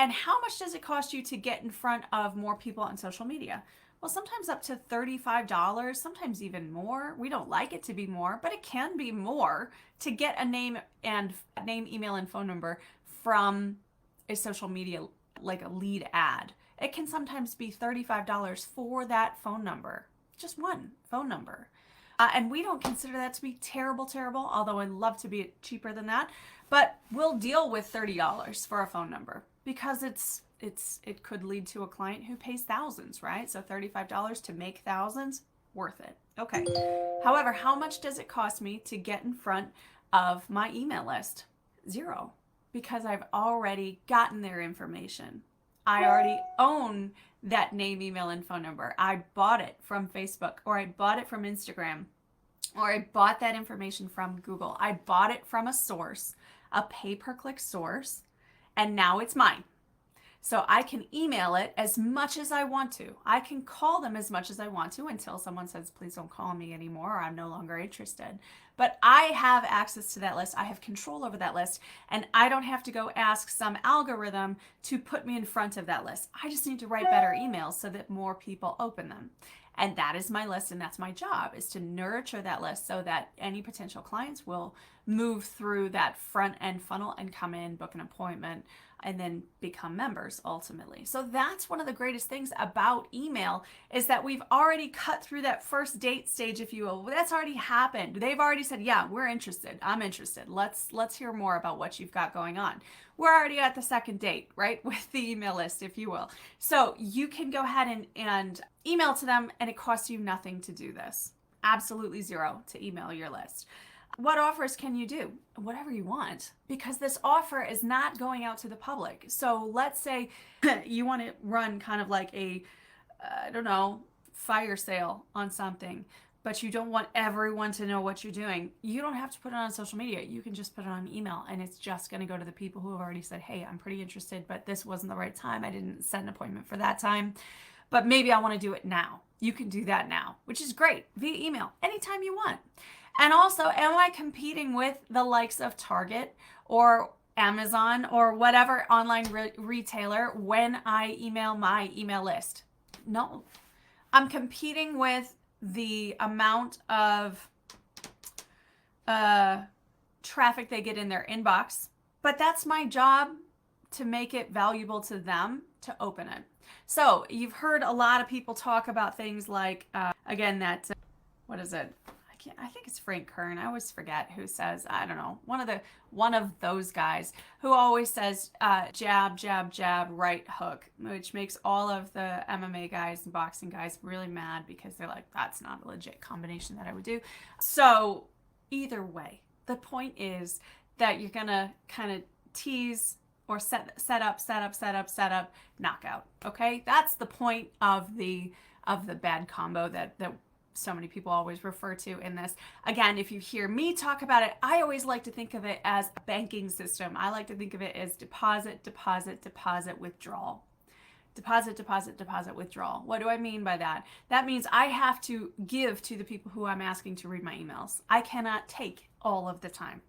And how much does it cost you to get in front of more people on social media? Well, sometimes up to $35, sometimes even more. We don't like it to be more, but it can be more to get a name, email, and phone number from a social media, like a lead ad. It can sometimes be $35 for that phone number, just one phone number. And we don't consider that to be terrible, terrible, although I'd love to be cheaper than that. But we'll deal with $30 for a phone number because it could lead to a client who pays thousands, right? So $35 to make thousands, worth it. Okay. However, how much does it cost me to get in front of my email list? Zero, because I've already gotten their information. I already own that name, email, and phone number. I bought it from Facebook, or I bought it from Instagram, or I bought that information from Google. I bought it from a source, a pay-per-click source, and now it's mine. So I can email it as much as I want to. I can call them as much as I want to until someone says, please don't call me anymore, or I'm no longer interested. But I have access to that list. I have control over that list, and I don't have to go ask some algorithm to put me in front of that list. I just need to write better emails so that more people open them. And that is my list, and that's my job, is to nurture that list so that any potential clients will move through that front end funnel and come in, book an appointment, and then become members ultimately. So that's one of the greatest things about email, is that we've already cut through that first date stage, if you will. That's already happened. They've already said, yeah, we're interested. I'm interested. Let's hear more about what you've got going on. We're already at the second date, right? With the email list, if you will. So you can go ahead and email to them, and it costs you nothing to do this. Absolutely zero to email your list. What offers can you do? Whatever you want, because this offer is not going out to the public. So let's say you want to run kind of like a, I don't know, fire sale on something, but you don't want everyone to know what you're doing. You don't have to put it on social media. You can just put it on email, and it's just going to go to the people who have already said, hey, I'm pretty interested, but this wasn't the right time. I didn't set an appointment for that time, but maybe I want to do it now. You can do that now, which is great, via email, anytime you want. And also, am I competing with the likes of Target or Amazon or whatever online retailer when I email my email list? No. I'm competing with the amount of traffic they get in their inbox, but that's my job to make it valuable to them to open it. So you've heard a lot of people talk about things like, again, that, what is it? I think it's Frank Kern. I always forget who says, I don't know, one of those guys who always says jab, jab, jab, right hook, which makes all of the MMA guys and boxing guys really mad because they're like, that's not a legit combination that I would do. So either way, the point is that you're gonna kind of tease or set up, knockout. Okay, that's the point of the bad combo that so many people always refer to in this. Again, if you hear me talk about it, I always like to think of it as a banking system. I like to think of it as deposit, deposit, deposit, withdrawal. Deposit, deposit, deposit, withdrawal. What do I mean by that? That means I have to give to the people who I'm asking to read my emails. I cannot take all of the time.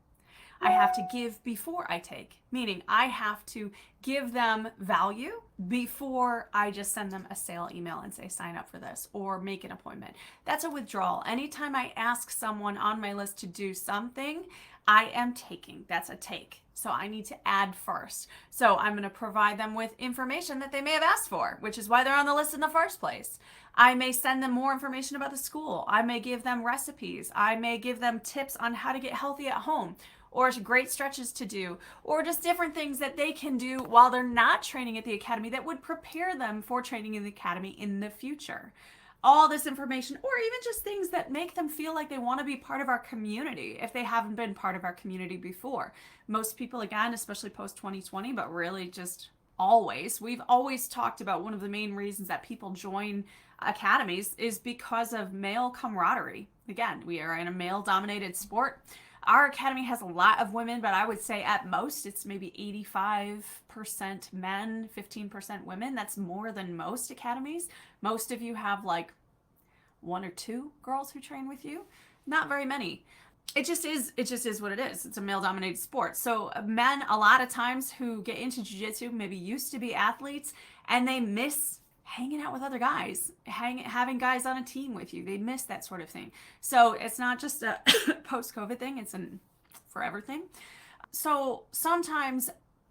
I have to give before I take, meaning I have to give them value before I just send them a sale email and say, sign up for this or make an appointment. That's a withdrawal. Anytime I ask someone on my list to do something, I am taking. That's a take. So I need to add first. So I'm going to provide them with information that they may have asked for, which is why they're on the list in the first place. I may send them more information about the school. I may give them recipes. I may give them tips on how to get healthy at home, or great stretches to do, or just different things that they can do while they're not training at the academy that would prepare them for training in the academy in the future. All this information, or even just things that make them feel like they want to be part of our community if they haven't been part of our community before. Most people, again, especially post 2020, but really just always, we've always talked about one of the main reasons that people join academies is because of male camaraderie. Again, we are in a male-dominated sport. Our academy has a lot of women, but I would say at most it's maybe 85% men, 15% women. That's more than most academies. Most of you have like one or two girls who train with you. Not very many. It just is what it is. It's a male dominated sport. So men a lot of times who get into jiu-jitsu maybe used to be athletes, and they miss hanging out with other guys, having guys on a team with you. They miss that sort of thing. So it's not just a post-COVID thing, it's a forever thing. So sometimes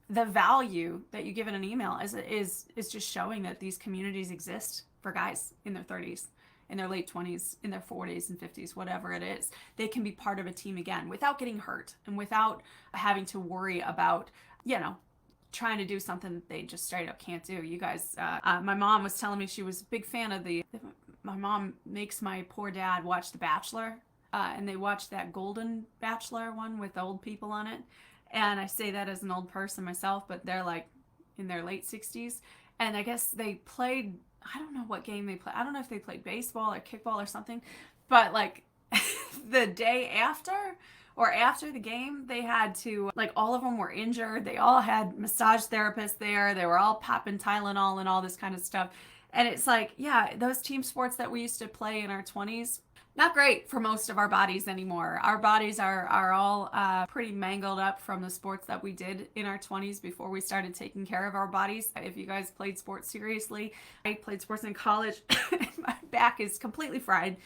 the value that you give in an email is just showing that these communities exist for guys in their 30s, in their late 20s, in their 40s and 50s, whatever it is. They can be part of a team again without getting hurt and without having to worry about, trying to do something that they just straight up can't do. You guys, my mom was telling me she was a big fan of my mom makes my poor dad watch The Bachelor, and they watched that Golden Bachelor one with the old people on it. And I say that as an old person myself, but they're like in their late 60s. And I guess they played, I don't know what game they played. I don't know if they played baseball or kickball or something. But like the day after or after the game, they had to, like, all of them were injured. They all had massage therapists there. They were all popping Tylenol and all this kind of stuff. And it's like, yeah, those team sports that we used to play in our 20s, not great for most of our bodies anymore. Our bodies are all pretty mangled up from the sports that we did in our 20s before we started taking care of our bodies. If you guys played sports seriously, I played sports in college. My back is completely fried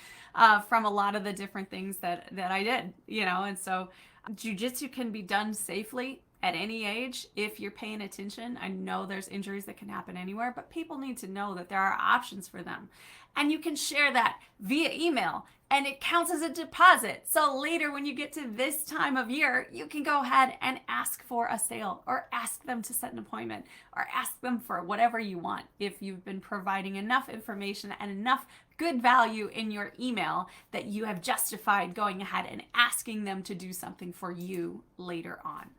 from a lot of the different things that I did, and so jiu-jitsu can be done safely at any age if you're paying attention. I know there's injuries that can happen anywhere, but people need to know that there are options for them. And you can share that via email, and it counts as a deposit. So later when you get to this time of year, you can go ahead and ask for a sale, or ask them to set an appointment, or ask them for whatever you want if you've been providing enough information and enough good value in your email that you have justified going ahead and asking them to do something for you later on.